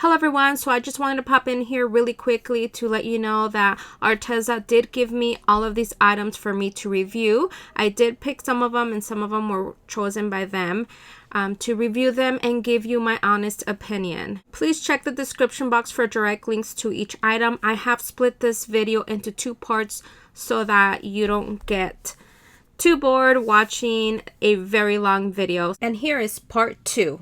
Hello everyone, so I just wanted to pop in here really quickly to let you know that Arteza did give me all of these items for me to review. I did pick some of them and some of them were chosen by them to review them and give you my honest opinion. Please check the description box for direct links to each item. I have split this video into 2 parts so that you don't get too bored watching a very long video. And here is part 2.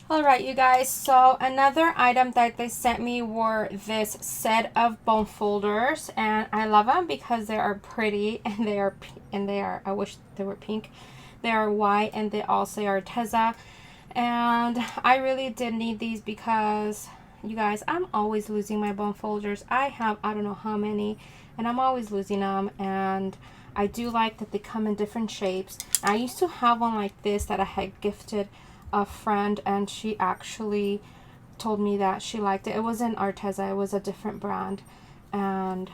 Alright you guys, so another item that they sent me were this set of bone folders, and I love them because they are pretty and they are I wish they were pink. They are white and they all say Arteza, and I really did need these because you guys, I'm always losing my bone folders. I have I don't know how many and I'm always losing them, and I do like that they come in different shapes. I used to have one like this that I had gifted a friend, and she actually told me that she liked it. It wasn't Arteza, it was a different brand, and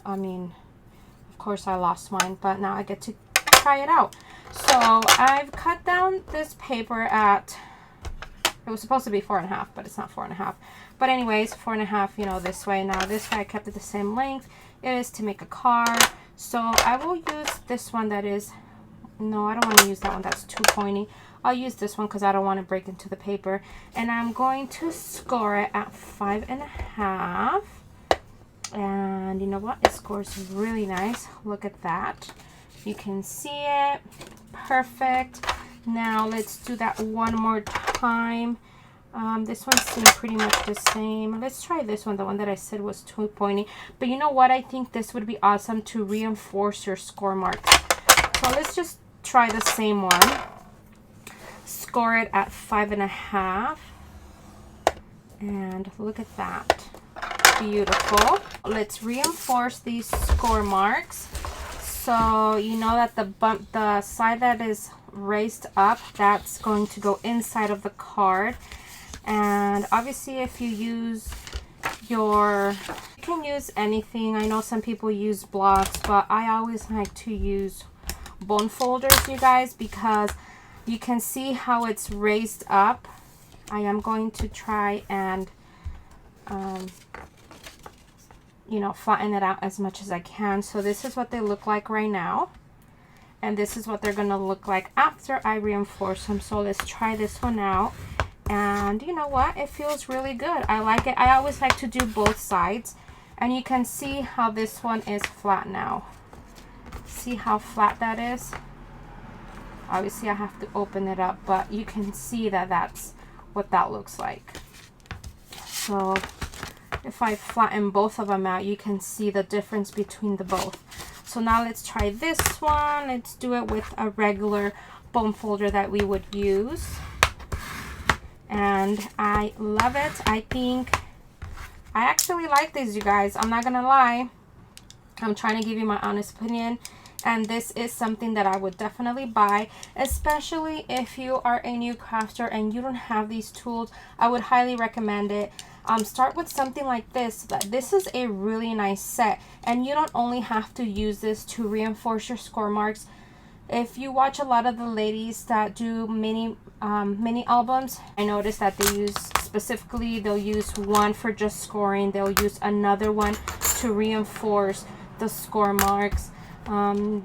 I mean, of course I lost mine, but now I get to try it out. So I've cut down this paper at, it was supposed to be 4.5, but it's not 4.5, but anyways, 4.5, you know, this way. Now this way I kept it the same length. It is to make a card, so I will use this one that is, no, I don't want to use that one, that's too pointy. I'll use this one because I don't want to break into the paper, and I'm going to score it at 5.5. And you know what, it scores really nice. Look at that, you can see it perfect. Now let's do that one more time. This one seemed pretty much the same. Let's try this one, the one that I said was too pointy. But you know what, I think this would be awesome to reinforce your score marks. So let's just try the same one. Score it at 5.5, and look at that, beautiful. Let's reinforce these score marks. So you know that the side that is raised up, that's going to go inside of the card. And obviously if you use you can use anything. I know some people use blocks, but I always like to use bone folders, you guys, because you can see how it's raised up. I am going to try and you know, flatten it out as much as I can. So this is what they look like right now, and this is what they're gonna look like after I reinforce them. So let's try this one out, and you know what, it feels really good. I like it. I always like to do both sides, and you can see how this one is flat now. See how flat that is? Obviously I have to open it up, but you can see that that's what that looks like. So if I flatten both of them out, you can see the difference between the both. So now let's try this one. Let's do it with a regular bone folder that we would use. And I love it. I think I actually like these, you guys. I'm not gonna lie. I'm trying to give you my honest opinion. And this is something that I would definitely buy, especially if you are a new crafter and you don't have these tools. I would highly recommend it. Start with something like this. This is a really nice set, and you don't only have to use this to reinforce your score marks. If you watch a lot of the ladies that do mini albums, I noticed that they use specifically, they'll use one for just scoring, they'll use another one to reinforce the score marks.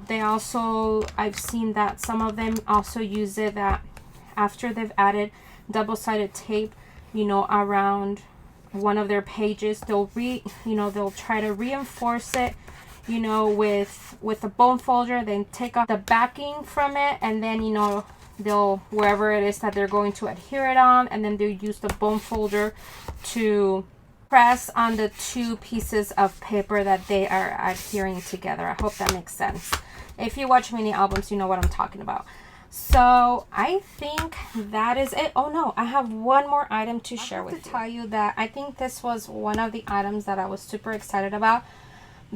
They also, I've seen that some of them also use it that after they've added double-sided tape, you know, around one of their pages, they'll they'll try to reinforce it, you know, with a bone folder, then take off the backing from it, and then, you know, they'll, wherever it is that they're going to adhere it on, and then they'll use the bone folder to press on the 2 pieces of paper that they are adhering together. I hope that makes sense. If you watch mini albums, you know what I'm talking about. So I think that is it. Oh no, I have one more item to share with you. To tell you that I think this was one of the items that I was super excited about,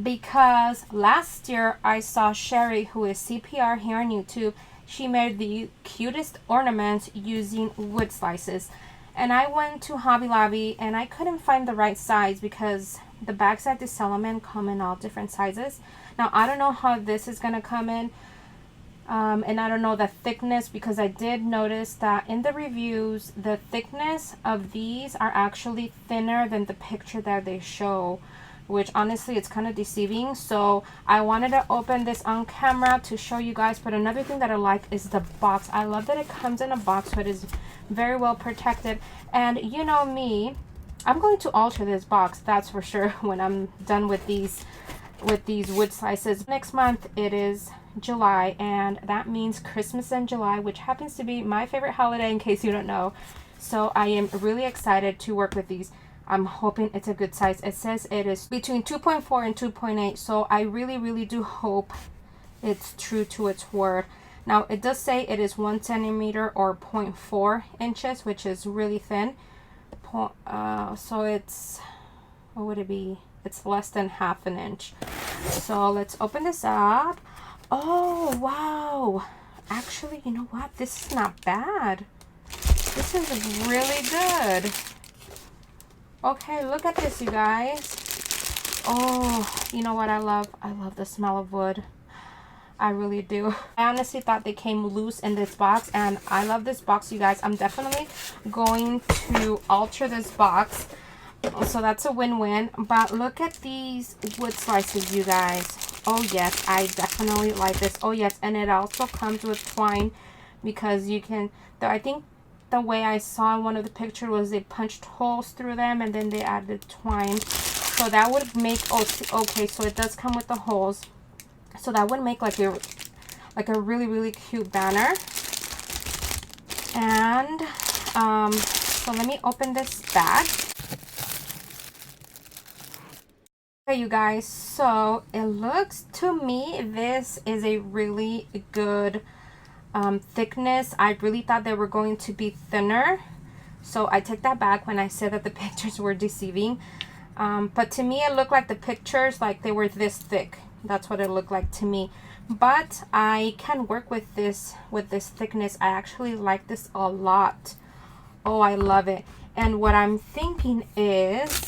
because last year I saw Sherry, who is CPR here on YouTube. She made the cutest ornaments using wood slices. And I went to Hobby Lobby and I couldn't find the right size because the bags that they sell them in come in all different sizes. Now I don't know how this is gonna come in. And I don't know the thickness, because I did notice that in the reviews the thickness of these are actually thinner than the picture that they show, which honestly it's kind of deceiving. So I wanted to open this on camera to show you guys. But another thing that I like is the box. I love that it comes in a box, so it is very well protected. And you know me, I'm going to alter this box, that's for sure, when I'm done with these wood slices. Next month it is July, and that means Christmas in July, which happens to be my favorite holiday, in case you don't know. So I am really excited to work with these. I'm hoping it's a good size. It says it is between 2.4 and 2.8, so I really do hope it's true to its word. Now it does say it is 1 centimeter or 0.4 inches, which is really thin. So it's, what would it be? It's less than half an inch. So let's open this up. Oh wow, actually, you know what, this is not bad. This is really good. Okay, look at this, you guys. Oh, you know what I love? I love the smell of wood. I really do. I honestly thought they came loose in this box, and I love this box, you guys. I'm definitely going to alter this box, so that's a win-win. But look at these wood slices, you guys. Oh yes, I definitely like this. Oh yes, and it also comes with twine, because you can, I think the way I saw in one of the pictures was they punched holes through them and then they added twine. So that would make, oh, okay, so it does come with the holes. So that would make like a really cute banner. And so let me open this bag. Okay, you guys, so it looks to me this is a really good thickness. I really thought they were going to be thinner, so I take that back when I said that the pictures were deceiving. But to me it looked like the pictures, like they were this thick. That's what it looked like to me. But I can work with this thickness. I actually like this a lot. Oh, I love it. And what I'm thinking is,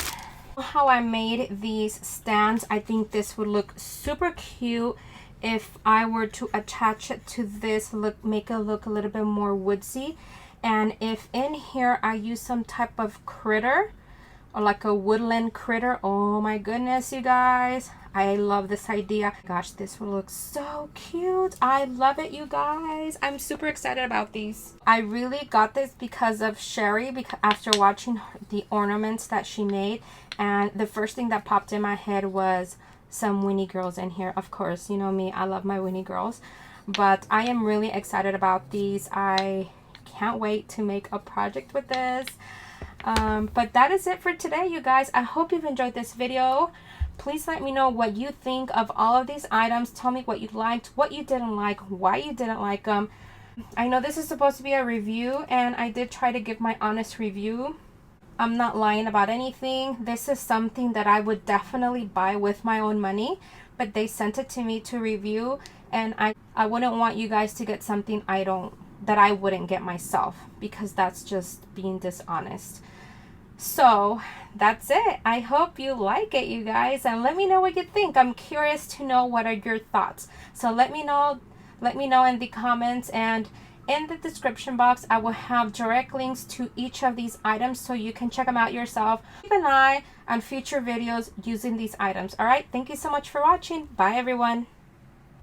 how I made these stands, I think this would look super cute if I were to attach it to this, make it look a little bit more woodsy. And if in here I use some type of critter, or like a woodland critter, oh my goodness, you guys, I love this idea. Gosh, this will look so cute. I love it, you guys. I'm super excited about these. I really got this because of Sherry, because after watching the ornaments that she made, and the first thing that popped in my head was some Winnie girls in here. Of course, you know me, I love my Winnie girls. But I am really excited about these. I can't wait to make a project with this. But that is it for today, you guys. I hope you've enjoyed this video. Please let me know what you think of all of these items. Tell me what you liked, what you didn't like, why you didn't like them. I know this is supposed to be a review, and I did try to give my honest review. I'm not lying about anything. This is something that I would definitely buy with my own money, but they sent it to me to review, and I wouldn't want you guys to get something that I wouldn't get myself, because that's just being dishonest. So that's it. I hope you like it, you guys, and let me know what you think. I'm curious to know what are your thoughts. So let me know in the comments, and in the description box I will have direct links to each of these items so you can check them out yourself. Keep an eye on future videos using these items. All right, thank you so much for watching. Bye everyone.